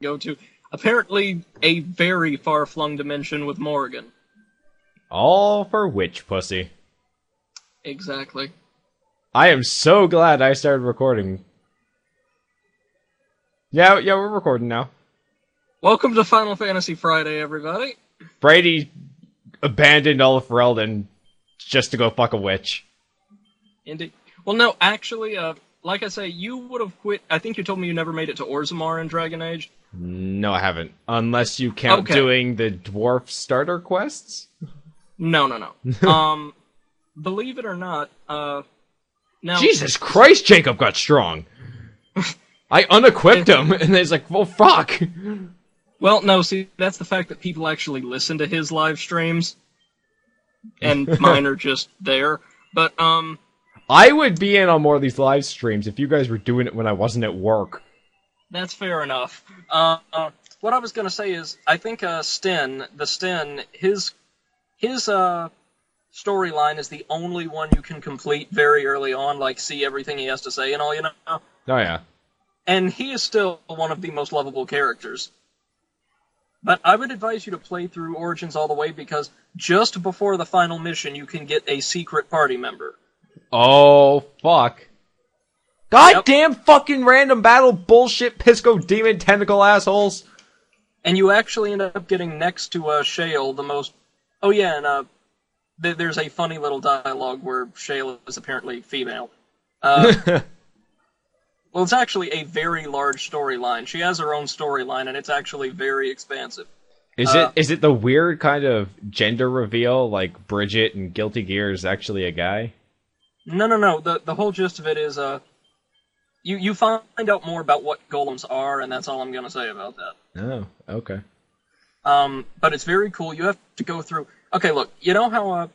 go to apparently a very far-flung dimension with Morgan. All for witch pussy. Exactly. I am so glad I started recording. Yeah, we're recording now. Welcome to Final Fantasy Friday, everybody. Brady abandoned all of Ferelden just to go fuck a witch. Indeed. Well, no, actually, like I say, you would have quit. I think you told me you never made it to Orzammar in Dragon Age. No, I haven't. Unless you count doing the dwarf starter quests? No. Believe it or not, now... Jesus Christ, Jacob got strong! I unequipped him, and he's like, well, fuck! Well, no, see, that's the fact that people actually listen to his live streams, and mine are just there. But, I would be in on more of these live streams if you guys were doing it when I wasn't at work. That's fair enough. What I was gonna say is, I think, Sten, his storyline is the only one you can complete very early on, like, see everything he has to say and all, you know? Oh, yeah. And he is still one of the most lovable characters. But I would advise you to play through Origins all the way, because just before the final mission, you can get a secret party member. Oh, fuck. Goddamn fucking random battle bullshit Pisco demon tentacle assholes! And you actually end up getting next to Shale, the most... Oh yeah, and there's a funny little dialogue where Shale is apparently female. Well, it's actually a very large storyline. She has her own storyline, and it's actually very expansive. Is it the weird kind of gender reveal, like Bridget and Guilty Gear is actually a guy? No. The whole gist of it is, you find out more about what golems are, and that's all I'm going to say about that. Oh, okay. But it's very cool. You have to go through... Okay, look, you know how...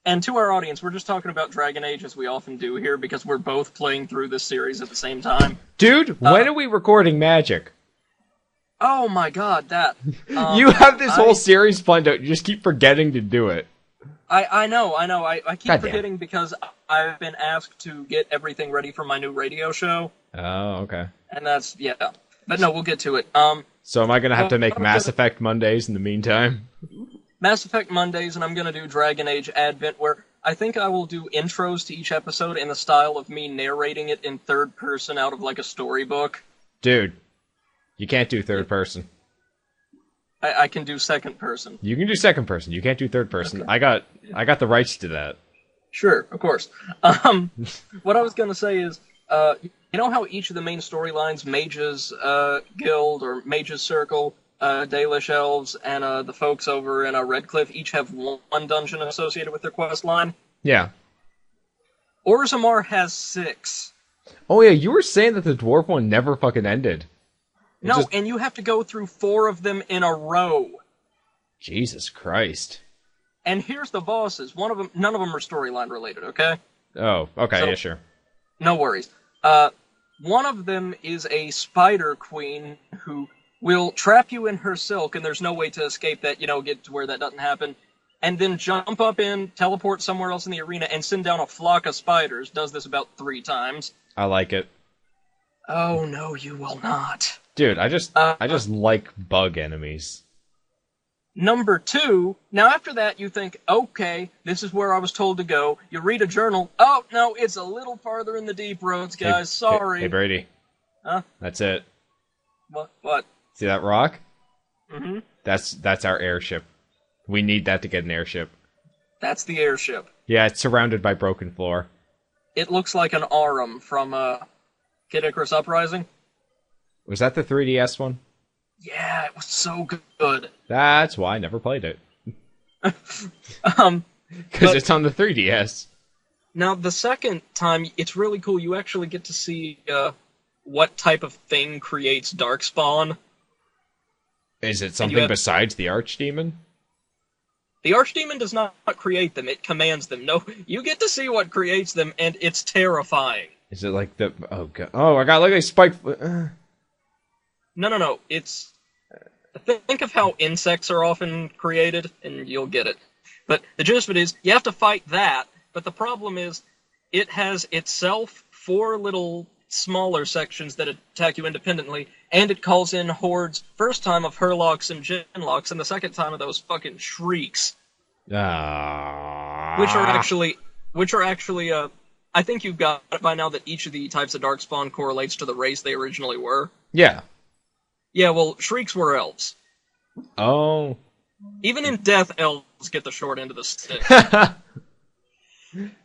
And to our audience, we're just talking about Dragon Age, as we often do here, because we're both playing through this series at the same time. Dude, when are we recording Magic? Oh my god, that... you have this whole series planned out, you just keep forgetting to do it. I know. I keep forgetting because I've been asked to get everything ready for my new radio show. Oh, okay. And that's, yeah. But no, we'll get to it. So am I going to have to make Mass Effect Mondays in the meantime? Mass Effect Mondays, and I'm going to do Dragon Age Advent, where I think I will do intros to each episode in the style of me narrating it in third person out of, like, a storybook. Dude, you can't do third person. I can do second person. You can do second person. You can't do third person. Okay. I got the rights to that. Sure, of course. What I was going to say is, you know how each of the main storylines, Mage's Guild or Mage's Circle, Dalish Elves, and the folks over in Redcliffe each have one dungeon associated with their quest line? Yeah. Orzammar has 6. Oh yeah, you were saying that the dwarf one never fucking ended. And you have to go through 4 of them in a row. Jesus Christ. And here's the bosses. None of them are storyline related, okay? Oh, okay, yeah, sure. No worries. One of them is a spider queen who will trap you in her silk, and there's no way to escape that, get to where that doesn't happen, and then jump up in, teleport somewhere else in the arena, and send down a flock of spiders. Does this about 3 times. I like it. Oh, no, you will not. Dude, I just like bug enemies. Number 2, now after that you think, okay, this is where I was told to go. You read a journal. Oh, no, it's a little farther in the deep roads, guys. Sorry. Hey, Brady. Huh? That's it. What? See that rock? Mm-hmm. That's our airship. We need that to get an airship. That's the airship. Yeah, it's surrounded by broken floor. It looks like an Aurum from Kid Icarus Uprising. Was that the 3DS one? Yeah, it was so good. That's why I never played it. Because it's on the 3DS. Now, the second time, it's really cool. You actually get to see what type of thing creates Darkspawn. Is it something besides the Archdemon? The Archdemon does not create them, it commands them. No, you get to see what creates them, and it's terrifying. Is it like the... Oh, God. Oh, I got like a spike... No. It's... Think of how insects are often created, and you'll get it. But the gist of it is, you have to fight that, but the problem is, it has itself 4 little smaller sections that attack you independently, And it calls in hordes, first time of Hurlocks and Genlocks, and the second time of those fucking Shrieks. Which are actually, I think you've got it by now that each of the types of Darkspawn correlates to the race they originally were. Yeah. Yeah, well, Shrieks were elves. Oh. Even in death, elves get the short end of the stick.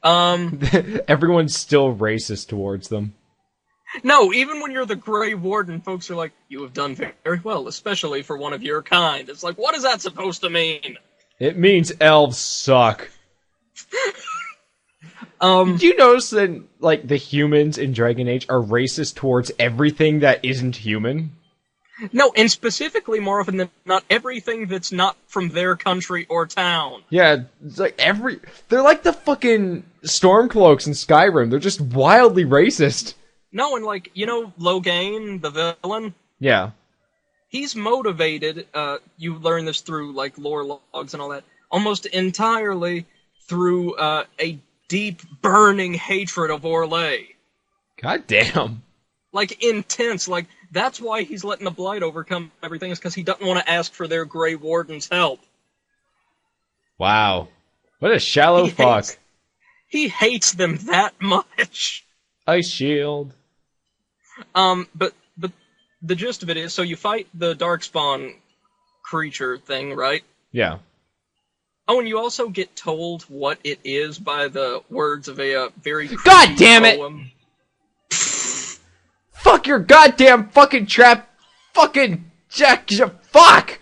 Everyone's still racist towards them. No, even when you're the Grey Warden, folks are like, you have done very well, especially for one of your kind. It's like, what is that supposed to mean? It means elves suck. Do you notice that, like, the humans in Dragon Age are racist towards everything that isn't human? No, and specifically, more often than not, everything that's not from their country or town. Yeah, it's like they're like the fucking Stormcloaks in Skyrim. They're just wildly racist. No, and like, you know Loghain, the villain? Yeah. He's motivated, you learn this through, like, lore logs and all that, almost entirely through, a deep, burning hatred of Orlais. God damn. Like, intense, like, that's why he's letting the Blight overcome everything, is because he doesn't want to ask for their Grey Warden's help. Wow. What a shallow fuck. He hates them that much. Ice Shield. But the gist of it is, so you fight the Darkspawn creature thing, right? Yeah. Oh, and you also get told what it is by the words of a very God damn it! poem. Fuck your goddamn fucking trap! Fucking Jack! Fuck!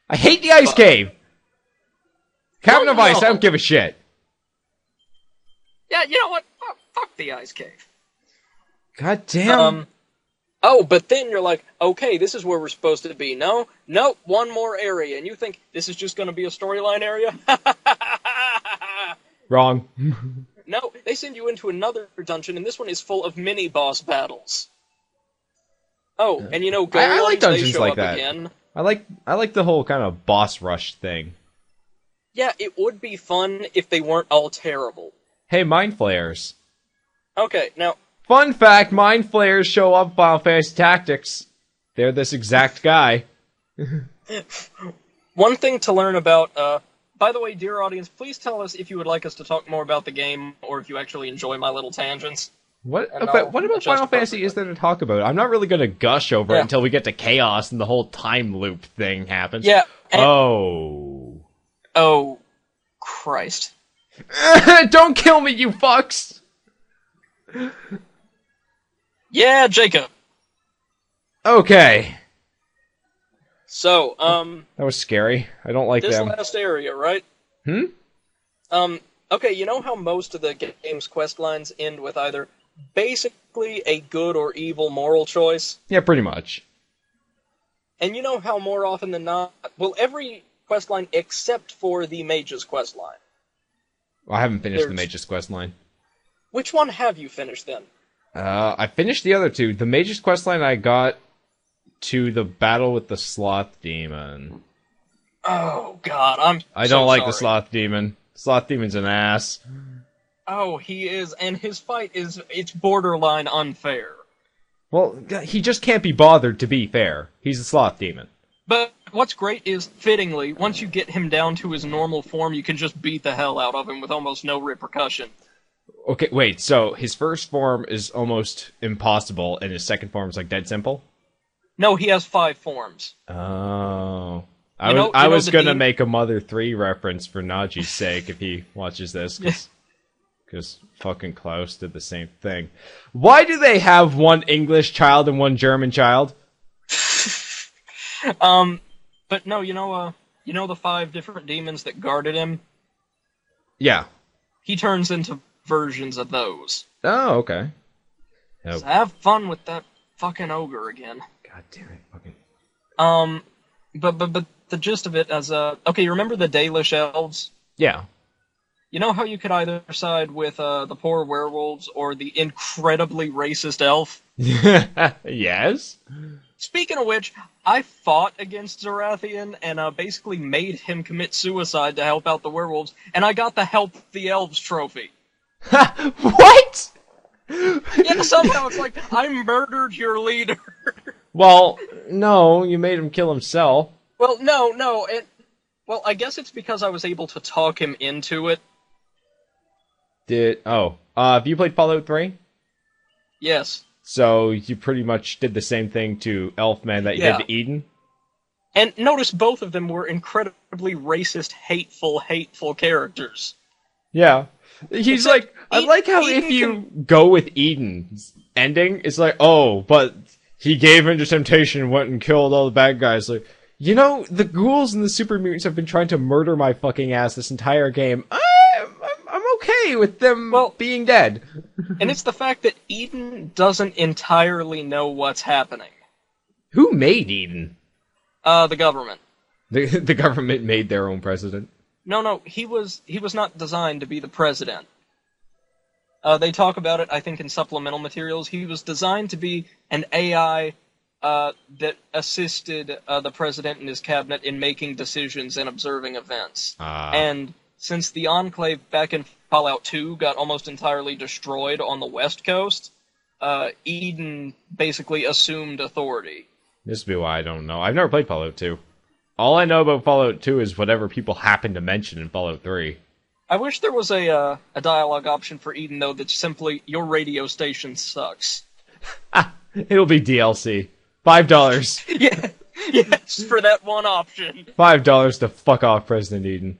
I hate the ice cave! Cavern of Ice, I don't give a shit. Yeah, you know what? Fuck the ice cave. God damn. Oh, but then you're like, okay, this is where we're supposed to be. No, one more area. And you think this is just going to be a storyline area? Wrong. No, they send you into another dungeon, and this one is full of mini-boss battles. Oh, and you know, I like dungeons they show like up that. again. I like the whole kind of boss rush thing. Yeah, it would be fun if they weren't all terrible. Hey, Mind Flayers. Okay, now... Fun fact, Mind Flayers show up in Final Fantasy Tactics. They're this exact guy. One thing to learn about, by the way, dear audience, please tell us if you would like us to talk more about the game, or if you actually enjoy my little tangents. What about Final Fantasy is there to talk about? I'm not really going to gush over it until we get to Chaos and the whole time loop thing happens. Yeah. Oh, Christ. Don't kill me, you fucks! Yeah, Jacob. Okay. So, that was scary. I don't like this them. last area, right? Okay, you know how most of the game's quest lines end with either basically a good or evil moral choice? Yeah, pretty much. And you know how more often than not, well, every quest line except for the Mage's quest line. Well, I haven't finished the Mage's quest line. Which one have you finished then? I finished the other two. The Mage's quest line I got to the battle with the Sloth Demon. Oh, God, I don't like the Sloth Demon. Sloth Demon's an ass. Oh, he is, and his fight it's borderline unfair. Well, he just can't be bothered to be fair. He's a Sloth Demon. But what's great is, fittingly, once you get him down to his normal form, you can just beat the hell out of him with almost no repercussion. Okay, wait, so his first form is almost impossible, and his second form is like dead simple? No, he has 5 forms. Oh. I was gonna make a Mother 3 reference for Naji's sake if he watches this, because fucking Klaus did the same thing. Why do they have one English child and one German child? But no, you know the 5 different demons that guarded him? Yeah. He turns into versions of those. Oh, okay. So have fun with that fucking ogre again. God damn it, fucking... But the gist of it is, okay, you remember the Dalish elves? Yeah. You know how you could either side with, the poor werewolves or the incredibly racist elf? Yes? Speaking of which, I fought against Zarathian and, basically made him commit suicide to help out the werewolves, and I got the Help the Elves trophy. What?! Yeah, somehow it's like, I murdered your leader. Well, No, you made him kill himself. Well, no. Well, I guess it's because I was able to talk him into it. Have you played Fallout 3? Yes. So you pretty much did the same thing to Elfman that you did to Eden? And notice both of them were incredibly racist, hateful characters. Yeah. He's like, I like how if you go with Eden's ending, it's like, oh, but he gave in to temptation and went and killed all the bad guys. Like, you know, the ghouls and the super mutants have been trying to murder my fucking ass this entire game. I'm okay with them being dead. And it's the fact that Eden doesn't entirely know what's happening. Who made Eden? The government. The government made their own president? No, he was not designed to be the president. They talk about it, I think, in supplemental materials. He was designed to be an AI that assisted the president and his cabinet in making decisions and observing events. And since the Enclave back in Fallout 2 got almost entirely destroyed on the West Coast, Eden basically assumed authority. This would be why I don't know. I've never played Fallout 2. All I know about Fallout 2 is whatever people happen to mention in Fallout 3. I wish there was a dialogue option for Eden, though, that's simply, your radio station sucks. It'll be DLC. $5. Yes, for that one option. $5 to fuck off President Eden.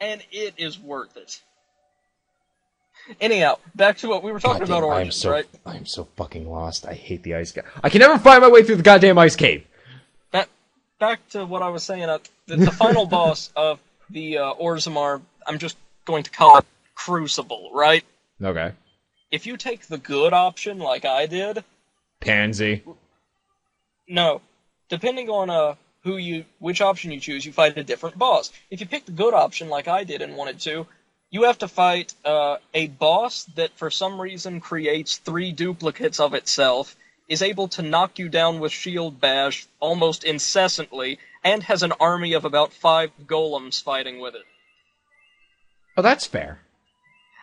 And it is worth it. Anyhow, back to what we were talking about Origins, right? I'm so fucking lost. I hate the ice cave. I can never find my way through the goddamn ice cave. Back to what I was saying, the final boss of the Orzammar, I'm just going to call it Crucible, right? Okay. If you take the good option, like I did... Pansy. No. Depending on which option you choose, you fight a different boss. If you pick the good option, like I did and wanted to, you have to fight a boss that for some reason creates 3 duplicates of itself, is able to knock you down with Shield Bash almost incessantly, and has an army of about 5 golems fighting with it. Oh, that's fair.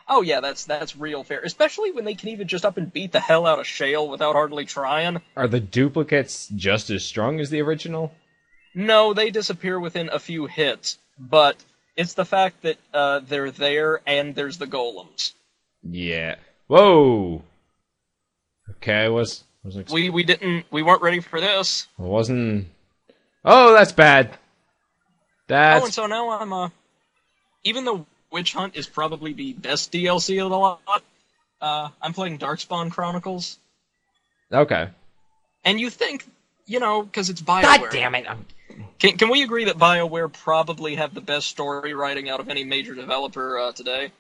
Oh yeah, that's real fair. Especially when they can even just up and beat the hell out of Shale without hardly trying. Are the duplicates just as strong as the original? No, they disappear within a few hits, but it's the fact that they're there and there's the golems. Yeah. Whoa! Okay, we weren't ready for this. I wasn't... Oh, that's bad. Oh, and so now I'm, even though Witch Hunt is probably the best DLC of the lot, I'm playing Darkspawn Chronicles. Okay. And you think, because it's BioWare... God damn it! Can we agree that BioWare probably have the best story writing out of any major developer today?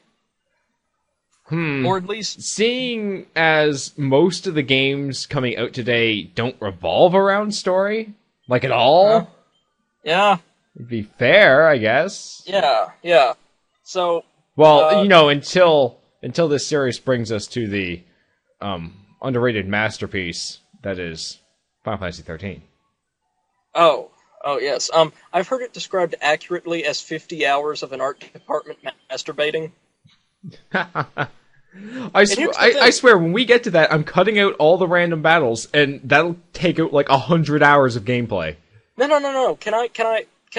Or at least... Seeing as most of the games coming out today don't revolve around story, like at all... yeah. It'd be fair, I guess. Yeah. So... Well, until this series brings us to the underrated masterpiece that is Final Fantasy 13. Oh, yes. I've heard it described accurately as 50 hours of an art department masturbating. I swear, when we get to that, I'm cutting out all the random battles, and that'll take out like 100 hours of gameplay. No. Can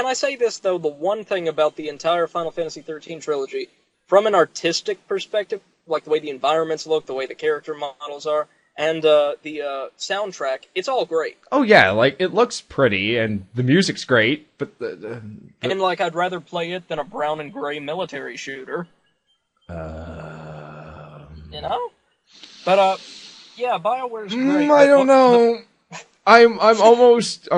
I say this though? The one thing about the entire Final Fantasy 13 trilogy, from an artistic perspective, like the way the environments look, the way the character models are, and the soundtrack, it's all great. Oh yeah, like it looks pretty, and the music's great, but and like I'd rather play it than a brown and gray military shooter. But yeah, BioWare's great. I don't know. I'm almost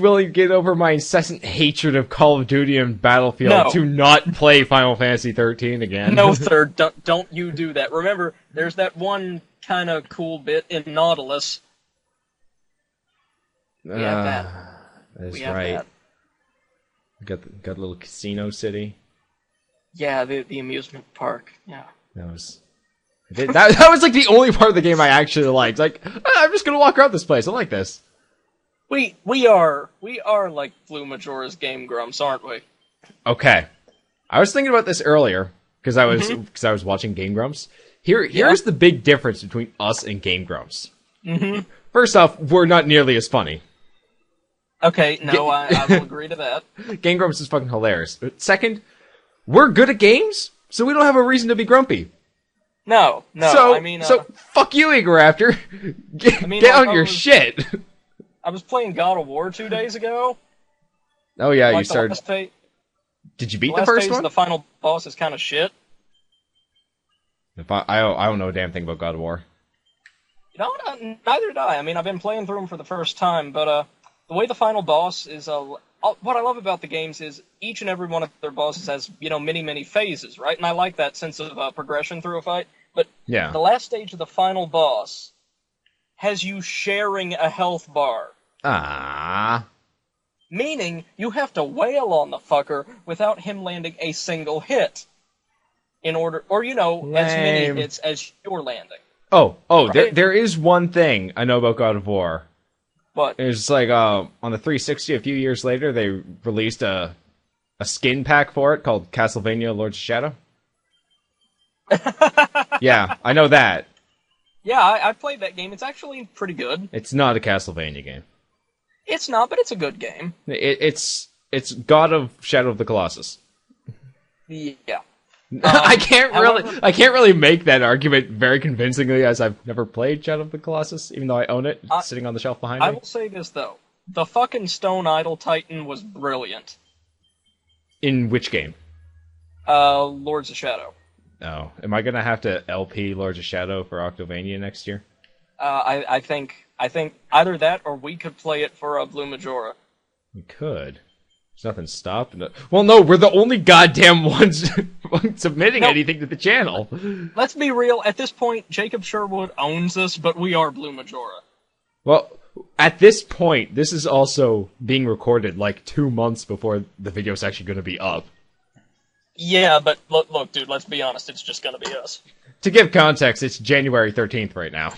willing to get over my incessant hatred of Call of Duty and Battlefield to not play Final Fantasy 13 again. No, sir, don't you do that. Remember, there's that one kind of cool bit in Nautilus. We have that. That's right. Got a little casino city. Yeah, the amusement park. Yeah. That was like the only part of the game I actually liked. Like, I'm just gonna walk around this place. I like this. We are like Blue Majora's Game Grumps, aren't we? Okay, I was thinking about this earlier because I was watching Game Grumps. Here's the big difference between us and Game Grumps. Mm-hmm. First off, we're not nearly as funny. Okay, no, I will agree to that. Game Grumps is fucking hilarious. Second, we're good at games, so we don't have a reason to be grumpy. No, so, I mean... so, fuck you, Igor Raptor. Get on your shit. I was playing God of War 2 days ago. Oh yeah, you started... Did you beat the first one? The final boss is kind of shit. I don't know a damn thing about God of War. Neither did I. I mean, I've been playing through them for the first time, but the way the final boss is... what I love about the games is each and every one of their bosses has, many phases, right? And I like that sense of progression through a fight. But yeah. The last stage of the final boss has you sharing a health bar. Ah. Meaning, you have to wail on the fucker without him landing a single hit. In order, or Lame. as many hits as you're landing. Oh, right? there is one thing I know about God of War. What? It's like, on the 360 a few years later, they released a skin pack for it called Castlevania Lords of Shadow. Yeah, I know that. Yeah, I played that game. It's actually pretty good. It's not a Castlevania game. It's not, but it's a good game. It's God of Shadow of the Colossus. Yeah. I can't really make that argument very convincingly, as I've never played Shadow of the Colossus, even though I own it. It's sitting on the shelf behind me. I will say this though: the fucking Stone Idol Titan was brilliant. In which game? Lords of Shadow. Oh, am I gonna have to LP Lords of Shadow for Octovania next year? I think either that or we could play it for Blue Majora. We could. There's nothing stopping it. Well, no, we're the only goddamn ones submitting anything to the channel. Let's be real. At this point, Jacob Sherwood owns us, but we are Blue Majora. Well, at this point, this is also being recorded like 2 months before the video's actually going to be up. Yeah, but look, dude, let's be honest. It's just going to be us. To give context, it's January 13th right now.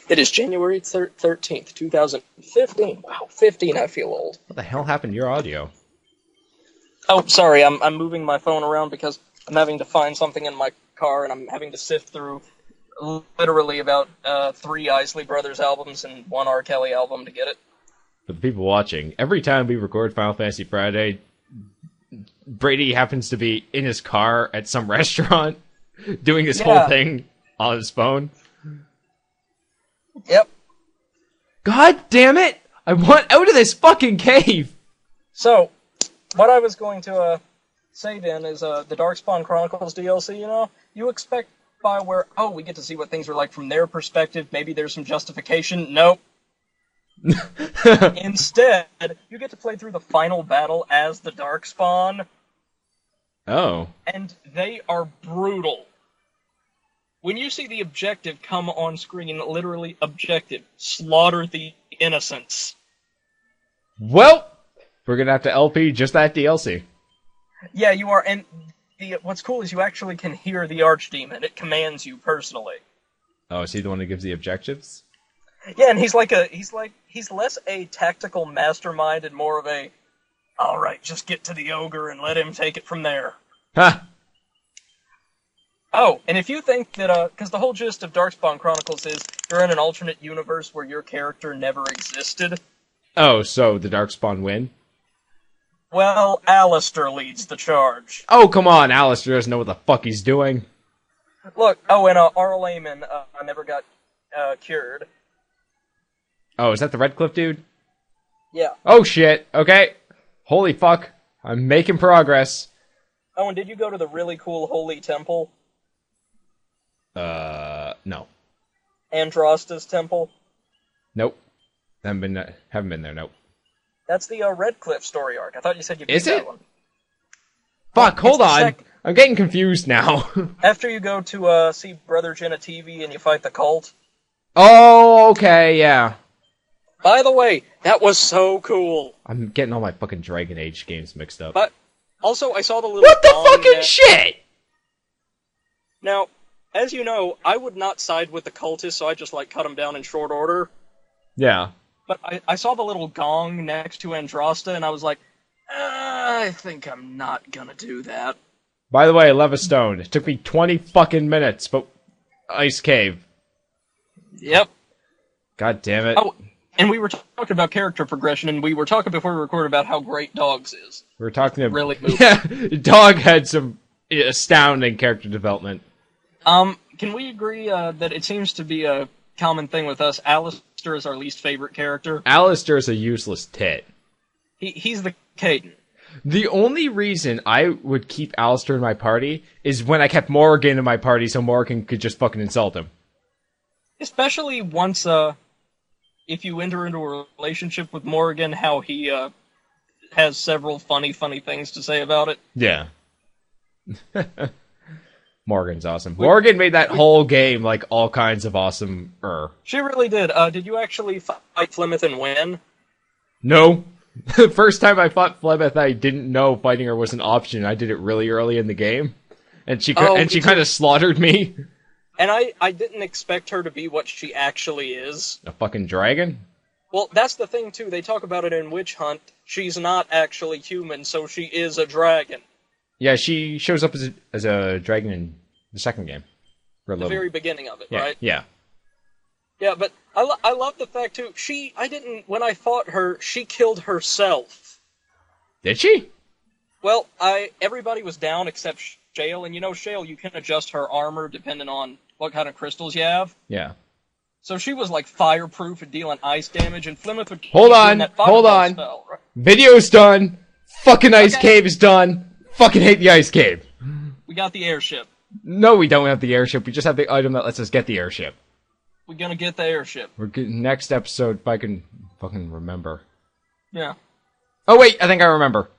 It is January 13th, 2015. Wow, 15, I feel old. What the hell happened to your audio? Oh, sorry, I'm moving my phone around because I'm having to find something in my car, and I'm having to sift through literally about 3 Isley Brothers albums and 1 R. Kelly album to get it. For the people watching, every time we record Final Fantasy Friday, Brady happens to be in his car at some restaurant doing this whole thing on his phone. Yep. God damn it! I want out of this fucking cave! So, what I was going to say then is the Darkspawn Chronicles DLC, you expect BioWare, we get to see what things are like from their perspective, maybe there's some justification. Nope. Instead, you get to play through the final battle as the Darkspawn. Oh. And they are brutal. When you see the objective come on screen, literally objective, slaughter the innocents. Well, we're gonna have to LP just that DLC. Yeah, you are, and what's cool is you actually can hear the Archdemon. It commands you personally. Oh, is he the one who gives the objectives? Yeah, and he's less a tactical mastermind and more of a, alright, just get to the ogre and let him take it from there. Ha! Oh, and if you think that, because the whole gist of Darkspawn Chronicles is you're in an alternate universe where your character never existed. Oh, so the Darkspawn win? Well, Alistair leads the charge. Oh, come on, Alistair doesn't know what the fuck he's doing. Look, and Arl Eamon never got cured. Oh, is that the Redcliffe dude? Yeah. Oh, shit. Okay. Holy fuck. I'm making progress. Oh, and did you go to the really cool Holy Temple? No. Andrasta's Temple? Nope. Haven't been there, nope. That's the Redcliffe story arc. I thought you said you beat that one. Fuck, hold on. I'm getting confused now. After you go to see Brother Genetivi and you fight the cult. Oh, okay, yeah. By the way, that was so cool. I'm getting all my fucking Dragon Age games mixed up. But, also, I saw the little... What the fucking shit?! Now, as you know, I would not side with the cultists, so I just, cut them down in short order. Yeah. But I saw the little gong next to Andrasta, and I was like, I think I'm not gonna do that. By the way, Levistone. It took me 20 fucking minutes, but... Ice Cave. Yep. God damn it. Oh, And we were talking about character progression, and we were talking before we recorded about how great Dogs is. We were talking about... Really moving. Yeah, Dog had some astounding character development. Can we agree that it seems to be a common thing with us? Alistair is our least favorite character. Alistair is a useless tit. He's the Caden. The only reason I would keep Alistair in my party is when I kept Morgan in my party so Morgan could just fucking insult him. Especially once, if you enter into a relationship with Morgan, how he, has several funny things to say about it. Yeah. Morgan's awesome. Morgan made that whole game, like, all kinds of awesome. She really did. Did you actually fight Flemeth and win? No. The first time I fought Flemeth, I didn't know fighting her was an option. I did it really early in the game. And she kind of slaughtered me. And I didn't expect her to be what she actually is. A fucking dragon? Well, that's the thing, too. They talk about it in Witch Hunt. She's not actually human, so she is a dragon. Yeah, she shows up as a dragon in the second game. The very beginning of it, yeah, right? Yeah. Yeah, but I love the fact, too, when I fought her, she killed herself. Did she? Well, everybody was down except Shale, and Shale, you can adjust her armor depending on what kind of crystals you have. Yeah. So she was, like, fireproof and dealing ice damage, and Flemeth would keep Hold doing that fireball spell, right? Video's done! Fucking Ice Cave is done! Fucking hate the Ice Cave! We got the airship. No, we don't have the airship. We just have the item that lets us get the airship. We're gonna get the airship. We're getting next episode, if I can fucking remember. Yeah. Oh, wait, I think I remember.